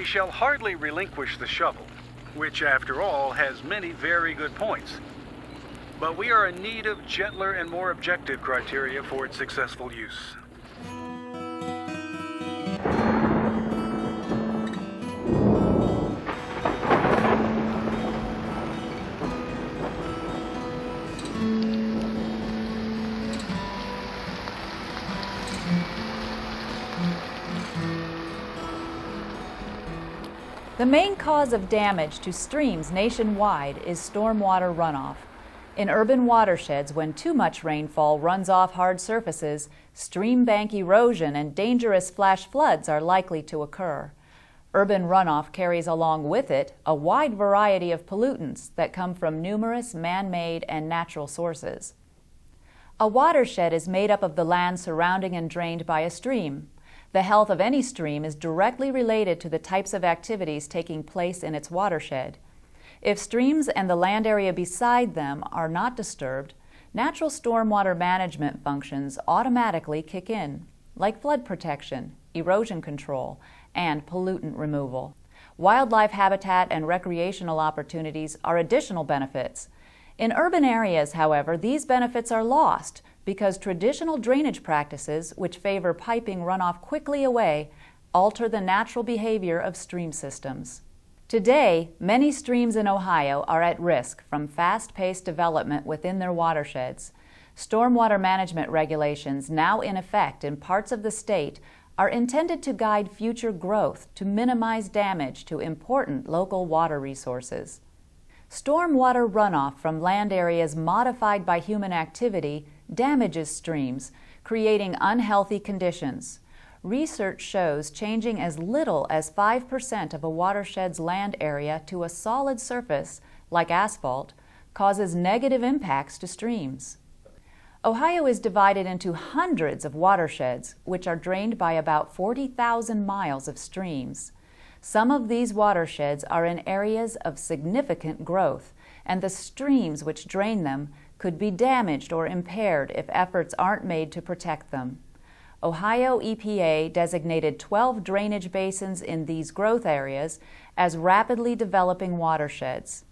We shall hardly relinquish the shovel, which after all has many very good points. But we are in need of gentler and more objective criteria for its successful use. The main cause of damage to streams nationwide is stormwater runoff. In urban watersheds, when too much rainfall runs off hard surfaces, stream bank erosion and dangerous flash floods are likely to occur. Urban runoff carries along with it a wide variety of pollutants that come from numerous man-made and natural sources. A watershed is made up of the land surrounding and drained by a stream. The health of any stream is directly related to the types of activities taking place in its watershed. If streams and the land area beside them are not disturbed, natural stormwater management functions automatically kick in, like flood protection, erosion control, and pollutant removal. Wildlife habitat and recreational opportunities are additional benefits. In urban areas, however, these benefits are lost because traditional drainage practices, which favor piping runoff quickly away, alter the natural behavior of stream systems. Today, many streams in Ohio are at risk from fast-paced development within their watersheds. Stormwater management regulations now in effect in parts of the state are intended to guide future growth to minimize damage to important local water resources. Stormwater runoff from land areas modified by human activity damages streams, creating unhealthy conditions. Research shows changing as little as 5% of a watershed's land area to a solid surface, like asphalt, causes negative impacts to streams. Ohio is divided into hundreds of watersheds, which are drained by about 40,000 miles of streams. Some of these watersheds are in areas of significant growth, and the streams which drain them could be damaged or impaired if efforts aren't made to protect them. Ohio EPA designated 12 drainage basins in these growth areas as rapidly developing watersheds.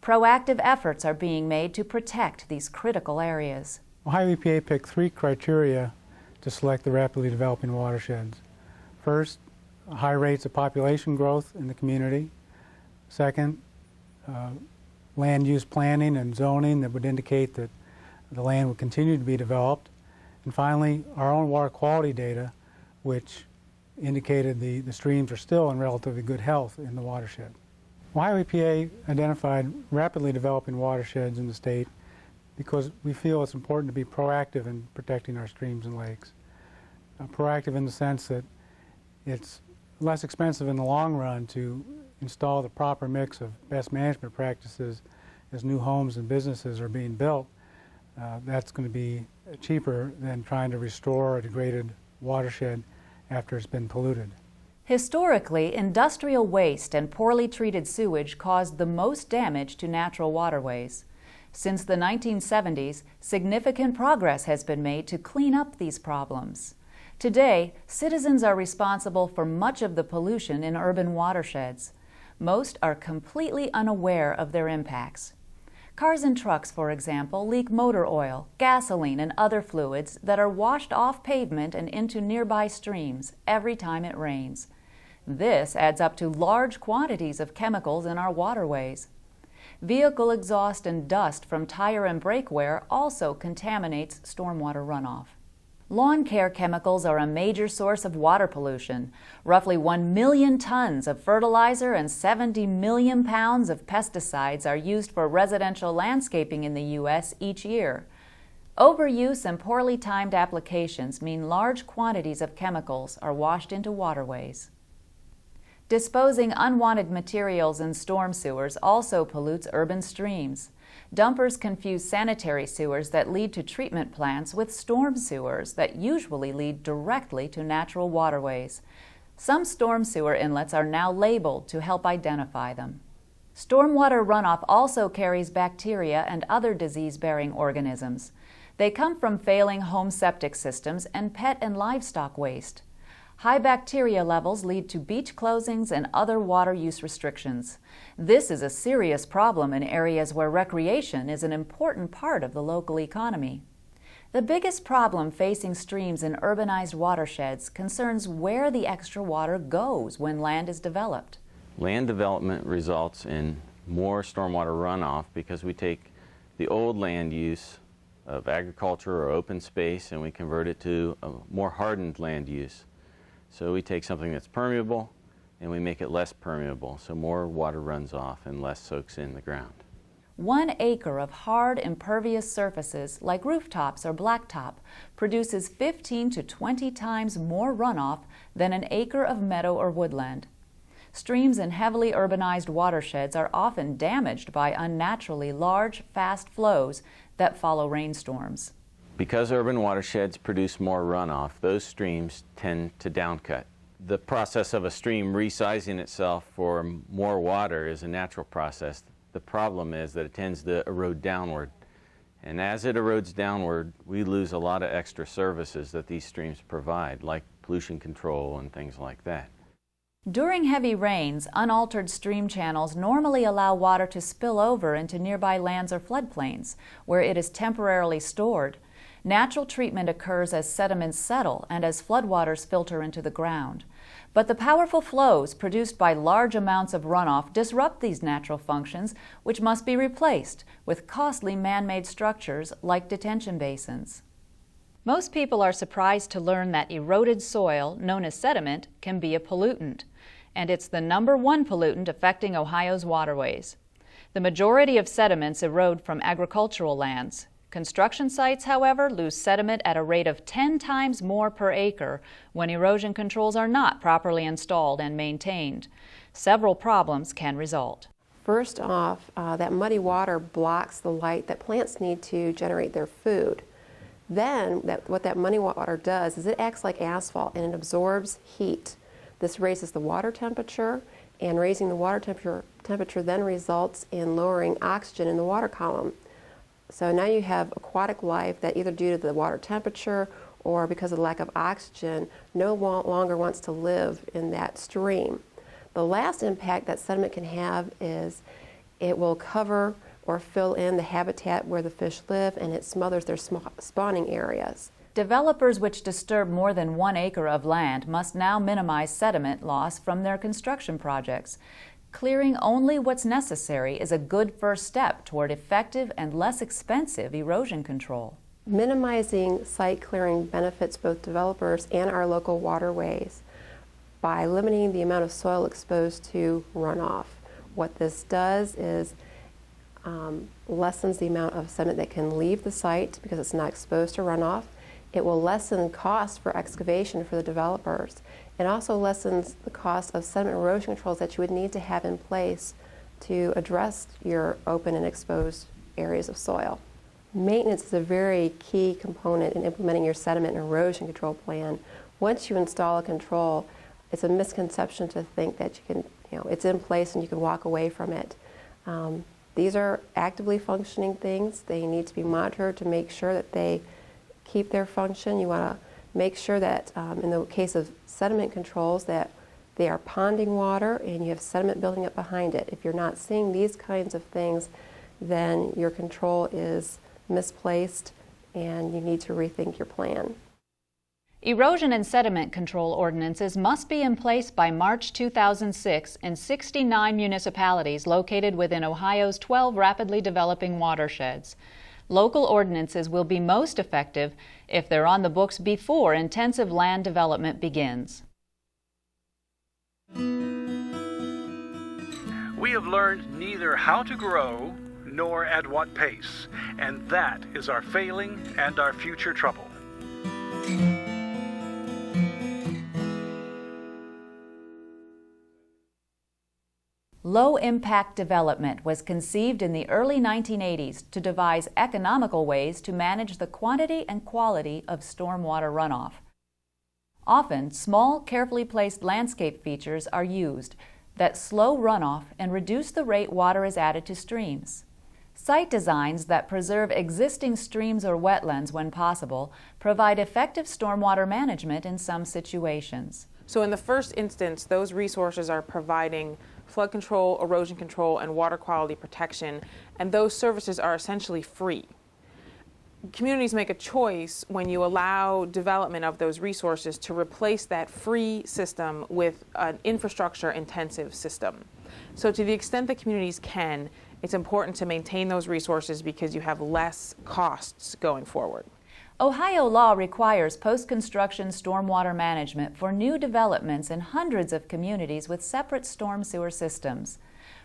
Proactive efforts are being made to protect these critical areas. Ohio EPA picked 3 criteria to select the rapidly developing watersheds. First, high rates of population growth in the community. Second, land use planning and zoning that would indicate that the land would continue to be developed. And finally, our own water quality data, which indicated the streams are still in relatively good health in the watershed. Ohio EPA identified rapidly developing watersheds in the state because we feel it's important to be proactive in protecting our streams and lakes. Proactive in the sense that it's less expensive in the long run to install the proper mix of best management practices as new homes and businesses are being built. That's going to be cheaper than trying to restore a degraded watershed after it's been polluted. Historically, industrial waste and poorly treated sewage caused the most damage to natural waterways. Since the 1970s, significant progress has been made to clean up these problems. Today, citizens are responsible for much of the pollution in urban watersheds. Most are completely unaware of their impacts. Cars and trucks, for example, leak motor oil, gasoline, and other fluids that are washed off pavement and into nearby streams every time it rains. This adds up to large quantities of chemicals in our waterways. Vehicle exhaust and dust from tire and brake wear also contaminates stormwater runoff. Lawn care chemicals are a major source of water pollution. Roughly 1 million tons of fertilizer and 70 million pounds of pesticides are used for residential landscaping in the U.S. each year. Overuse and poorly timed applications mean large quantities of chemicals are washed into waterways. Disposing unwanted materials in storm sewers also pollutes urban streams. Dumpers confuse sanitary sewers that lead to treatment plants with storm sewers that usually lead directly to natural waterways. Some storm sewer inlets are now labeled to help identify them. Stormwater runoff also carries bacteria and other disease-bearing organisms. They come from failing home septic systems and pet and livestock waste. High bacteria levels lead to beach closings and other water use restrictions. This is a serious problem in areas where recreation is an important part of the local economy. The biggest problem facing streams in urbanized watersheds concerns where the extra water goes when land is developed. Land development results in more stormwater runoff because we take the old land use of agriculture or open space and we convert it to a more hardened land use. So we take something that's permeable and we make it less permeable, so more water runs off and less soaks in the ground. 1 acre of hard, impervious surfaces, like rooftops or blacktop, produces 15 to 20 times more runoff than an acre of meadow or woodland. Streams in heavily urbanized watersheds are often damaged by unnaturally large, fast flows that follow rainstorms. Because urban watersheds produce more runoff, those streams tend to downcut. The process of a stream resizing itself for more water is a natural process. The problem is that it tends to erode downward. And as it erodes downward, we lose a lot of extra services that these streams provide, like pollution control and things like that. During heavy rains, unaltered stream channels normally allow water to spill over into nearby lands or floodplains, where it is temporarily stored. Natural treatment occurs as sediments settle and as floodwaters filter into the ground. But the powerful flows produced by large amounts of runoff disrupt these natural functions, which must be replaced with costly man-made structures like detention basins. Most people are surprised to learn that eroded soil, known as sediment, can be a pollutant. And it's the #1 pollutant affecting Ohio's waterways. The majority of sediments erode from agricultural lands. Construction sites, however, lose sediment at a rate of 10 times more per acre when erosion controls are not properly installed and maintained. Several problems can result. First off, that muddy water blocks the light that plants need to generate their food. Then, what that muddy water does is it acts like asphalt and it absorbs heat. This raises the water temperature, and raising the water temperature then results in lowering oxygen in the water column. So now you have aquatic life that either due to the water temperature or because of the lack of oxygen no longer wants to live in that stream. The last impact that sediment can have is it will cover or fill in the habitat where the fish live, and it smothers their spawning areas. Developers which disturb more than 1 acre of land must now minimize sediment loss from their construction projects. Clearing only what's necessary is a good first step toward effective and less expensive erosion control. Minimizing site clearing benefits both developers and our local waterways by limiting the amount of soil exposed to runoff. What this does is lessens the amount of sediment that can leave the site because it's not exposed to runoff. It will lessen costs for excavation for the developers. It also lessens the cost of sediment erosion controls that you would need to have in place to address your open and exposed areas of soil. Maintenance is a very key component in implementing your sediment and erosion control plan. Once you install a control, it's a misconception to think that you can, it's in place and you can walk away from it. These are actively functioning things. They need to be monitored to make sure that they keep their function. You want to make sure that in the case of sediment controls that they are ponding water and you have sediment building up behind it. If you're not seeing these kinds of things, then your control is misplaced and you need to rethink your plan. Erosion and sediment control ordinances must be in place by March 2006 in 69 municipalities located within Ohio's 12 rapidly developing watersheds. Local ordinances will be most effective if they're on the books before intensive land development begins. We have learned neither how to grow nor at what pace, and that is our failing and our future trouble. Low-impact development was conceived in the early 1980s to devise economical ways to manage the quantity and quality of stormwater runoff. Often, small, carefully placed landscape features are used that slow runoff and reduce the rate water is added to streams. Site designs that preserve existing streams or wetlands when possible provide effective stormwater management in some situations. So in the first instance, those resources are providing flood control, erosion control, and water quality protection, and those services are essentially free. Communities make a choice when you allow development of those resources to replace that free system with an infrastructure-intensive system. So to the extent that communities can, it's important to maintain those resources because you have less costs going forward. Ohio law requires post-construction stormwater management for new developments in hundreds of communities with separate storm sewer systems.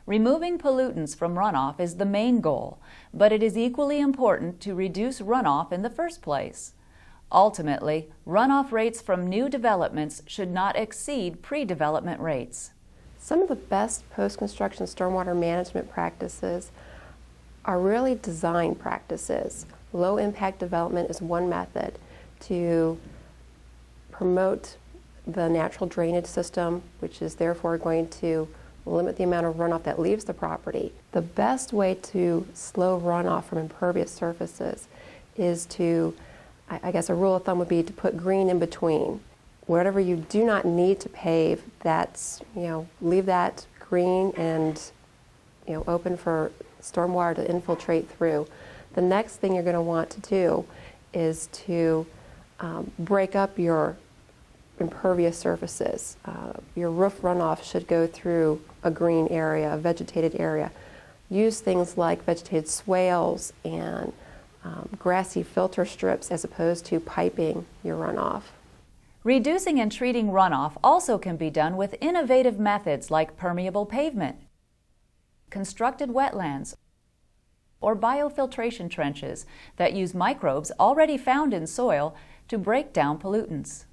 Removing pollutants from runoff is the main goal, but it is equally important to reduce runoff in the first place. Ultimately, runoff rates from new developments should not exceed pre-development rates. Some of the best post-construction stormwater management practices are really design practices. Low-impact development is one method to promote the natural drainage system, which is therefore going to limit the amount of runoff that leaves the property. The best way to slow runoff from impervious surfaces is to, I guess a rule of thumb would be to put green in between. Whatever you do not need to pave, leave that green and open for stormwater to infiltrate through. The next thing you're going to want to do is to break up your impervious surfaces. Your roof runoff should go through a green area, a vegetated area. Use things like vegetated swales and grassy filter strips as opposed to piping your runoff. Reducing and treating runoff also can be done with innovative methods like permeable pavement, constructed wetlands, or biofiltration trenches that use microbes already found in soil to break down pollutants.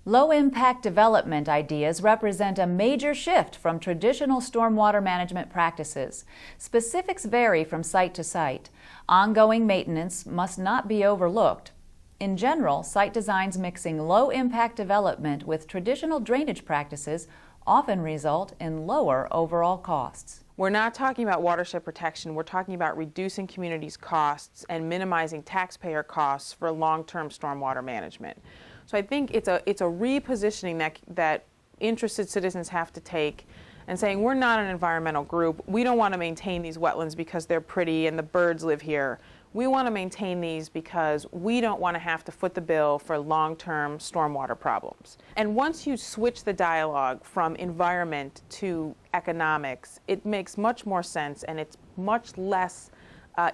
Low-impact development ideas represent a major shift from traditional stormwater management practices. Specifics vary from site to site. Ongoing maintenance must not be overlooked. In general, site designs mixing low-impact development with traditional drainage practices often result in lower overall costs. We're not talking about watershed protection, we're talking about reducing communities' costs and minimizing taxpayer costs for long-term stormwater management. So I think it's a repositioning that interested citizens have to take and saying we're not an environmental group, we don't want to maintain these wetlands because they're pretty and the birds live here. We want to maintain these because we don't want to have to foot the bill for long-term stormwater problems. And once you switch the dialogue from environment to economics, it makes much more sense and it's much less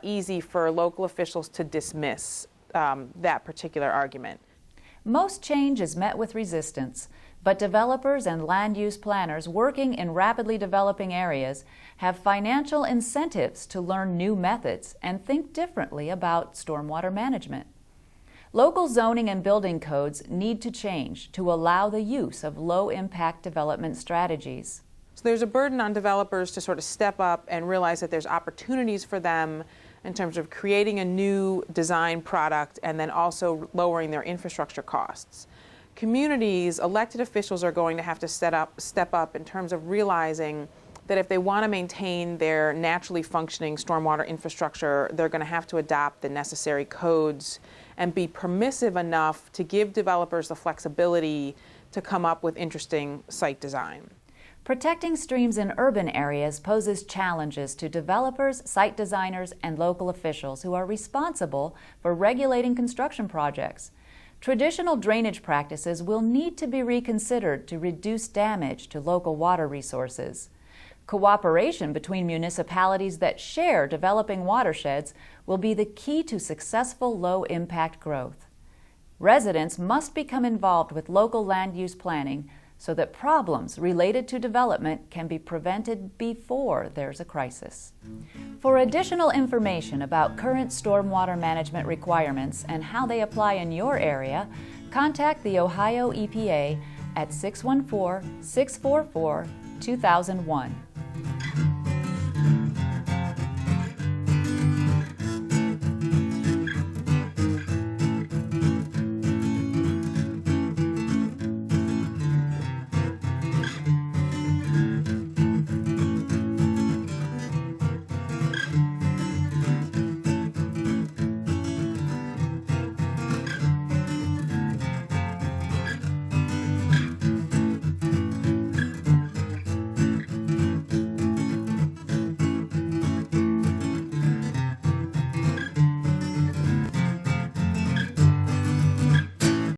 easy for local officials to dismiss that particular argument. Most change is met with resistance, but developers and land use planners working in rapidly developing areas have financial incentives to learn new methods and think differently about stormwater management. Local zoning and building codes need to change to allow the use of low-impact development strategies. So there's a burden on developers to sort of step up and realize that there's opportunities for them in terms of creating a new design product and then also lowering their infrastructure costs. Communities, elected officials are going to have to step up in terms of realizing that if they want to maintain their naturally functioning stormwater infrastructure, they're going to have to adopt the necessary codes and be permissive enough to give developers the flexibility to come up with interesting site design. Protecting streams in urban areas poses challenges to developers, site designers, and local officials who are responsible for regulating construction projects. Traditional drainage practices will need to be reconsidered to reduce damage to local water resources. Cooperation between municipalities that share developing watersheds will be the key to successful low-impact growth. Residents must become involved with local land use planning so that problems related to development can be prevented before there's a crisis. For additional information about current stormwater management requirements and how they apply in your area, contact the Ohio EPA at 614-644-2001.